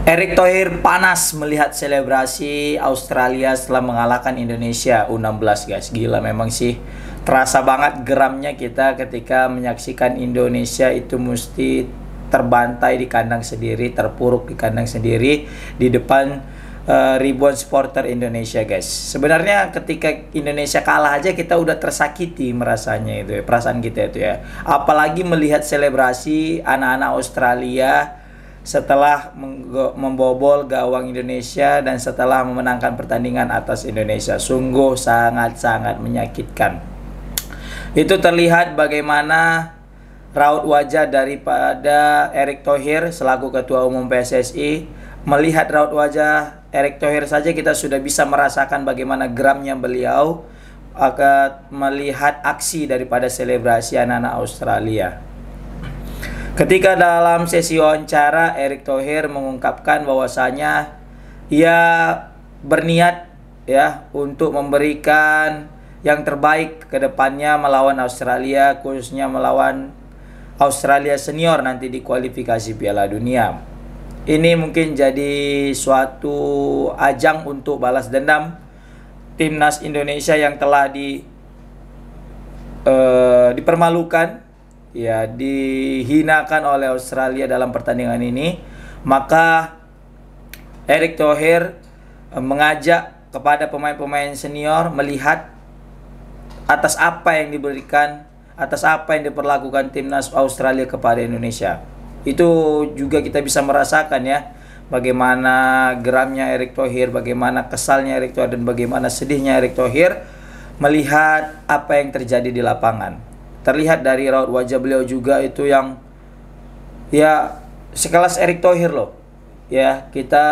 Erick Thohir panas melihat selebrasi Australia setelah mengalahkan Indonesia U16 guys. Gila memang sih. Terasa banget geramnya kita ketika menyaksikan Indonesia itu mesti terbantai di kandang sendiri, terpuruk di kandang sendiri di depan ribuan supporter Indonesia guys. Sebenarnya ketika Indonesia kalah aja kita udah tersakiti merasanya itu ya, perasaan kita itu ya. Apalagi melihat selebrasi anak-anak Australia setelah membobol gawang Indonesia dan setelah memenangkan pertandingan atas Indonesia. Sungguh sangat-sangat menyakitkan. Itu terlihat bagaimana raut wajah daripada Erick Thohir selaku Ketua Umum PSSI. Melihat raut wajah Erick Thohir saja kita sudah bisa merasakan bagaimana geramnya beliau akan melihat aksi daripada selebrasi anak-anak Australia. Ketika dalam sesi wawancara, Erick Thohir mengungkapkan bahwasanya ia berniat ya untuk memberikan yang terbaik ke depannya melawan Australia, khususnya melawan Australia senior nanti di kualifikasi Piala Dunia. Ini mungkin jadi suatu ajang untuk balas dendam timnas Indonesia yang telah dipermalukan, ya, dihinakan oleh Australia dalam pertandingan ini. Maka Erick Thohir mengajak kepada pemain-pemain senior melihat atas apa yang diberikan, atas apa yang diperlakukan timnas Australia kepada Indonesia. Itu juga kita bisa merasakan ya, bagaimana geramnya Erick Thohir, bagaimana kesalnya Erick Thohir, dan bagaimana sedihnya Erick Thohir melihat apa yang terjadi di lapangan. Terlihat dari raut wajah beliau juga itu yang ya sekelas Erick Thohir loh. Ya, kita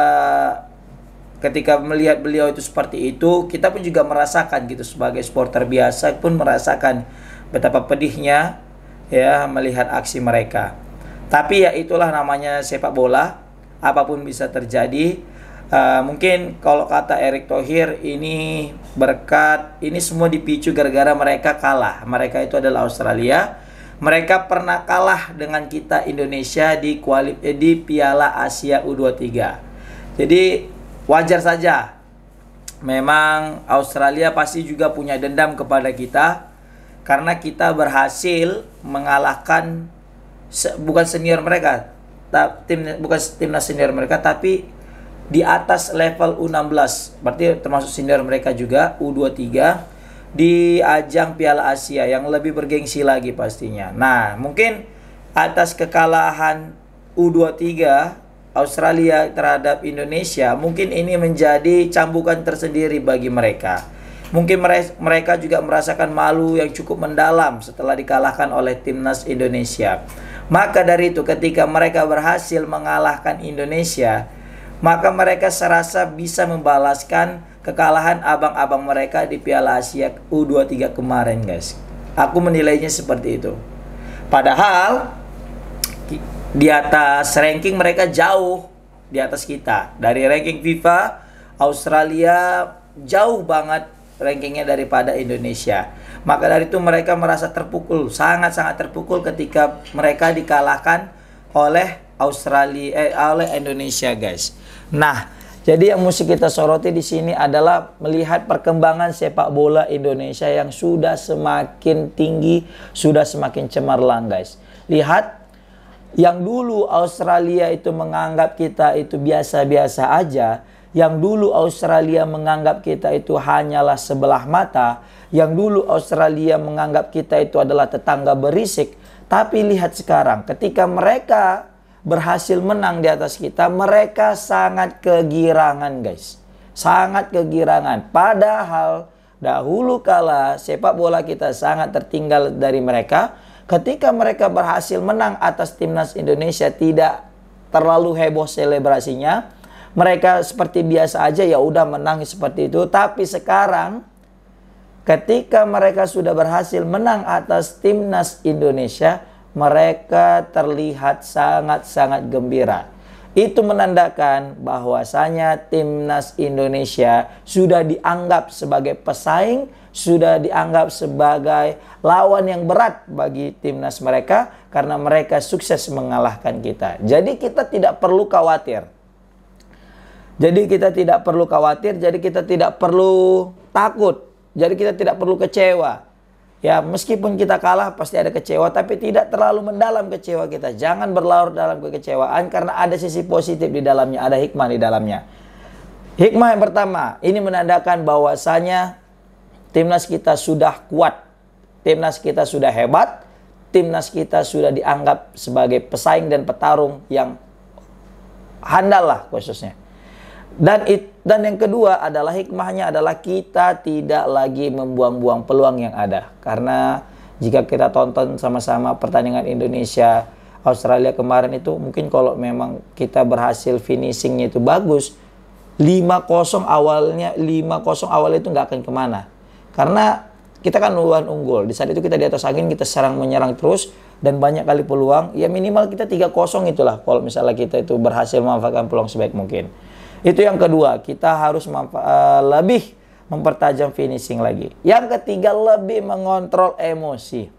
ketika melihat beliau itu seperti itu, kita pun juga merasakan gitu, sebagai supporter biasa pun merasakan betapa pedihnya ya melihat aksi mereka. Tapi ya itulah namanya sepak bola, apapun bisa terjadi. Mungkin kalau kata Erick Thohir, ini berkat, ini semua dipicu gara-gara mereka kalah. Mereka itu adalah Australia. Mereka pernah kalah dengan kita Indonesia di Piala Asia U23. Jadi wajar saja. Memang Australia pasti juga punya dendam kepada kita karena kita berhasil mengalahkan bukan senior mereka, bukan timnas senior mereka, tapi di atas level U16, berarti termasuk senior mereka juga, U23, di ajang Piala Asia yang lebih bergengsi lagi pastinya. Nah, mungkin atas kekalahan U23 Australia terhadap Indonesia, mungkin ini menjadi cambukan tersendiri bagi mereka. Mungkin mereka juga merasakan malu yang cukup mendalam setelah dikalahkan oleh timnas Indonesia. Maka dari itu ketika mereka berhasil mengalahkan Indonesia, maka mereka serasa bisa membalaskan kekalahan abang-abang mereka di Piala Asia U23 kemarin guys. Aku menilainya seperti itu. Padahal di atas ranking mereka jauh di atas kita. Dari ranking FIFA, Australia jauh banget rankingnya daripada Indonesia. Maka dari itu mereka merasa terpukul, sangat-sangat terpukul ketika mereka dikalahkan oleh oleh Indonesia guys. Nah, jadi yang mesti kita soroti di sini adalah melihat perkembangan sepak bola Indonesia yang sudah semakin tinggi, sudah semakin cemerlang guys. Lihat, yang dulu Australia itu menganggap kita itu biasa-biasa aja, yang dulu Australia menganggap kita itu hanyalah sebelah mata, yang dulu Australia menganggap kita itu adalah tetangga berisik. Tapi lihat sekarang, ketika mereka berhasil menang di atas kita, mereka sangat kegirangan guys. Sangat kegirangan. Padahal dahulu kala sepak bola kita sangat tertinggal dari mereka. Ketika mereka berhasil menang atas timnas Indonesia, tidak terlalu heboh selebrasinya. Mereka seperti biasa aja, ya udah menang seperti itu. Tapi sekarang ketika mereka sudah berhasil menang atas timnas Indonesia, mereka terlihat sangat-sangat gembira. Itu menandakan bahwasanya timnas Indonesia sudah dianggap sebagai pesaing, sudah dianggap sebagai lawan yang berat bagi timnas mereka karena mereka sukses mengalahkan kita. Jadi kita tidak perlu khawatir. Jadi kita tidak perlu khawatir, jadi kita tidak perlu takut, jadi kita tidak perlu kecewa. Ya, meskipun kita kalah pasti ada kecewa, tapi tidak terlalu mendalam kecewa kita. Jangan berlarut dalam kekecewaan karena ada sisi positif di dalamnya, ada hikmah di dalamnya. Hikmah yang pertama, ini menandakan bahwasanya timnas kita sudah kuat, timnas kita sudah hebat, timnas kita sudah dianggap sebagai pesaing dan petarung yang handal lah khususnya. Dan yang kedua adalah hikmahnya adalah kita tidak lagi membuang-buang peluang yang ada. Karena jika kita tonton sama-sama pertandingan Indonesia Australia kemarin itu, mungkin kalau memang kita berhasil finishingnya itu bagus, 5-0 awalnya itu nggak akan kemana. Karena kita kan duluan unggul. Di saat itu kita di atas angin, kita serang menyerang terus dan banyak kali peluang. Ya minimal kita 3-0 itulah kalau misalnya kita itu berhasil memanfaatkan peluang sebaik mungkin. Itu yang kedua, kita harus lebih mempertajam finishing lagi. Yang ketiga, lebih mengontrol emosi.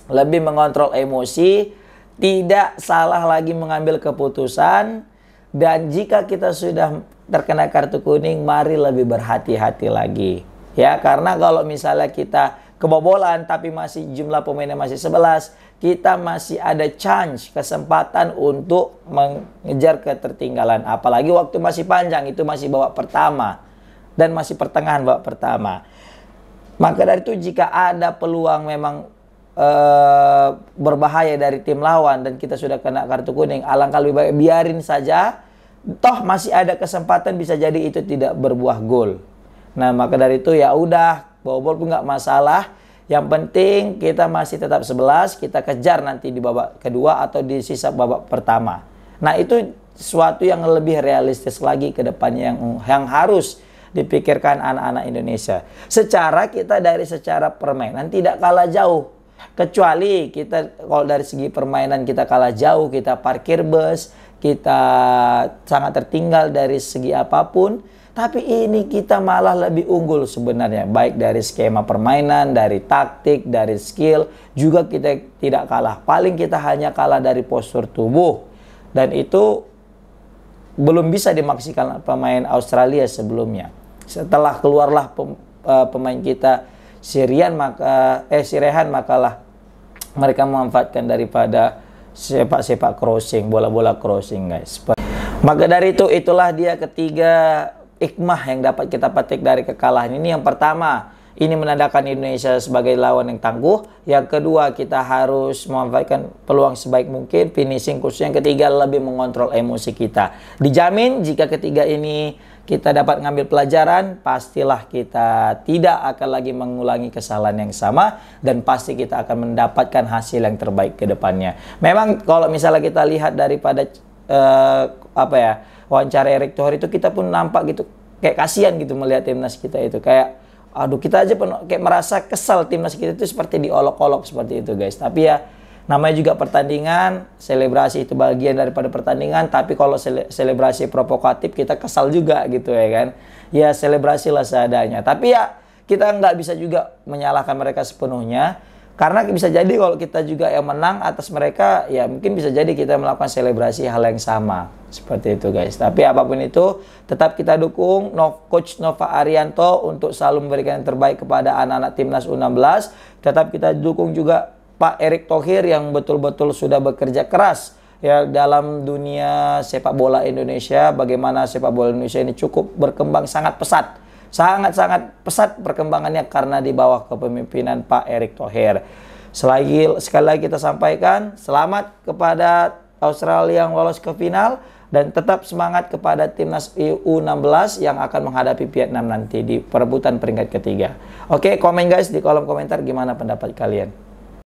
Lebih mengontrol emosi, tidak salah lagi mengambil keputusan. Dan jika kita sudah terkena kartu kuning, mari lebih berhati-hati lagi. Ya, karena kalau misalnya kita kebobolan tapi masih jumlah pemainnya masih 11, kita masih ada chance, kesempatan untuk mengejar ketertinggalan. Apalagi waktu masih panjang, itu masih babak pertama dan masih pertengahan babak pertama. Maka dari itu jika ada peluang memang berbahaya dari tim lawan dan kita sudah kena kartu kuning, alangkah lebih baik biarin saja. Toh masih ada kesempatan, bisa jadi itu tidak berbuah gol. Nah, maka dari itu ya udah, bobol pun nggak masalah. Yang penting kita masih tetap 11, kita kejar nanti di babak kedua atau di sisa babak pertama. Nah, itu sesuatu yang lebih realistis lagi ke depannya yang harus dipikirkan anak-anak Indonesia. Secara permainan tidak kalah jauh. Kecuali kita kalau dari segi permainan kita kalah jauh, kita parkir bus, kita sangat tertinggal dari segi apapun. Tapi ini kita malah lebih unggul sebenarnya. Baik dari skema permainan, dari taktik, dari skill. Juga kita tidak kalah. Paling kita hanya kalah dari postur tubuh. Dan itu belum bisa dimaksimalkan pemain Australia sebelumnya. Setelah keluarlah pemain kita Rehan, makalah mereka memanfaatkan daripada sepak-sepak crossing, bola-bola crossing, guys. Maka dari itu, itulah dia ketiga hikmah yang dapat kita petik dari kekalahan ini. Yang pertama, ini menandakan Indonesia sebagai lawan yang tangguh. Yang kedua, kita harus memanfaatkan peluang sebaik mungkin, finishing khususnya. Yang ketiga, lebih mengontrol emosi kita. Dijamin jika ketiga ini kita dapat ngambil pelajaran, pastilah kita tidak akan lagi mengulangi kesalahan yang sama dan pasti kita akan mendapatkan hasil yang terbaik ke depannya. Memang kalau misalnya kita lihat daripada wawancara Erick Thohir itu, kita pun nampak gitu kayak kasihan gitu melihat timnas kita itu, kayak aduh, kita aja kayak merasa kesal timnas kita itu seperti diolok-olok seperti itu, guys. Tapi ya namanya juga pertandingan, selebrasi itu bagian daripada pertandingan. Tapi kalau selebrasi provokatif kita kesal juga gitu ya kan. Ya selebrasilah seadanya. Tapi ya kita nggak bisa juga menyalahkan mereka sepenuhnya. Karena bisa jadi kalau kita juga yang menang atas mereka, ya mungkin bisa jadi kita melakukan selebrasi hal yang sama. Seperti itu, guys. Tapi apapun itu, tetap kita dukung Coach Nova Arianto untuk selalu memberikan yang terbaik kepada anak-anak timnas U16. Tetap kita dukung juga Pak Erick Thohir yang betul-betul sudah bekerja keras ya dalam dunia sepak bola Indonesia. Bagaimana sepak bola Indonesia ini cukup berkembang sangat pesat. Sangat-sangat pesat perkembangannya karena di bawah kepemimpinan Pak Erick Thohir. Sekali lagi kita sampaikan selamat kepada Australia yang lolos ke final dan tetap semangat kepada timnas U16 yang akan menghadapi Vietnam nanti di perebutan peringkat ketiga. Oke, komen guys di kolom komentar gimana pendapat kalian.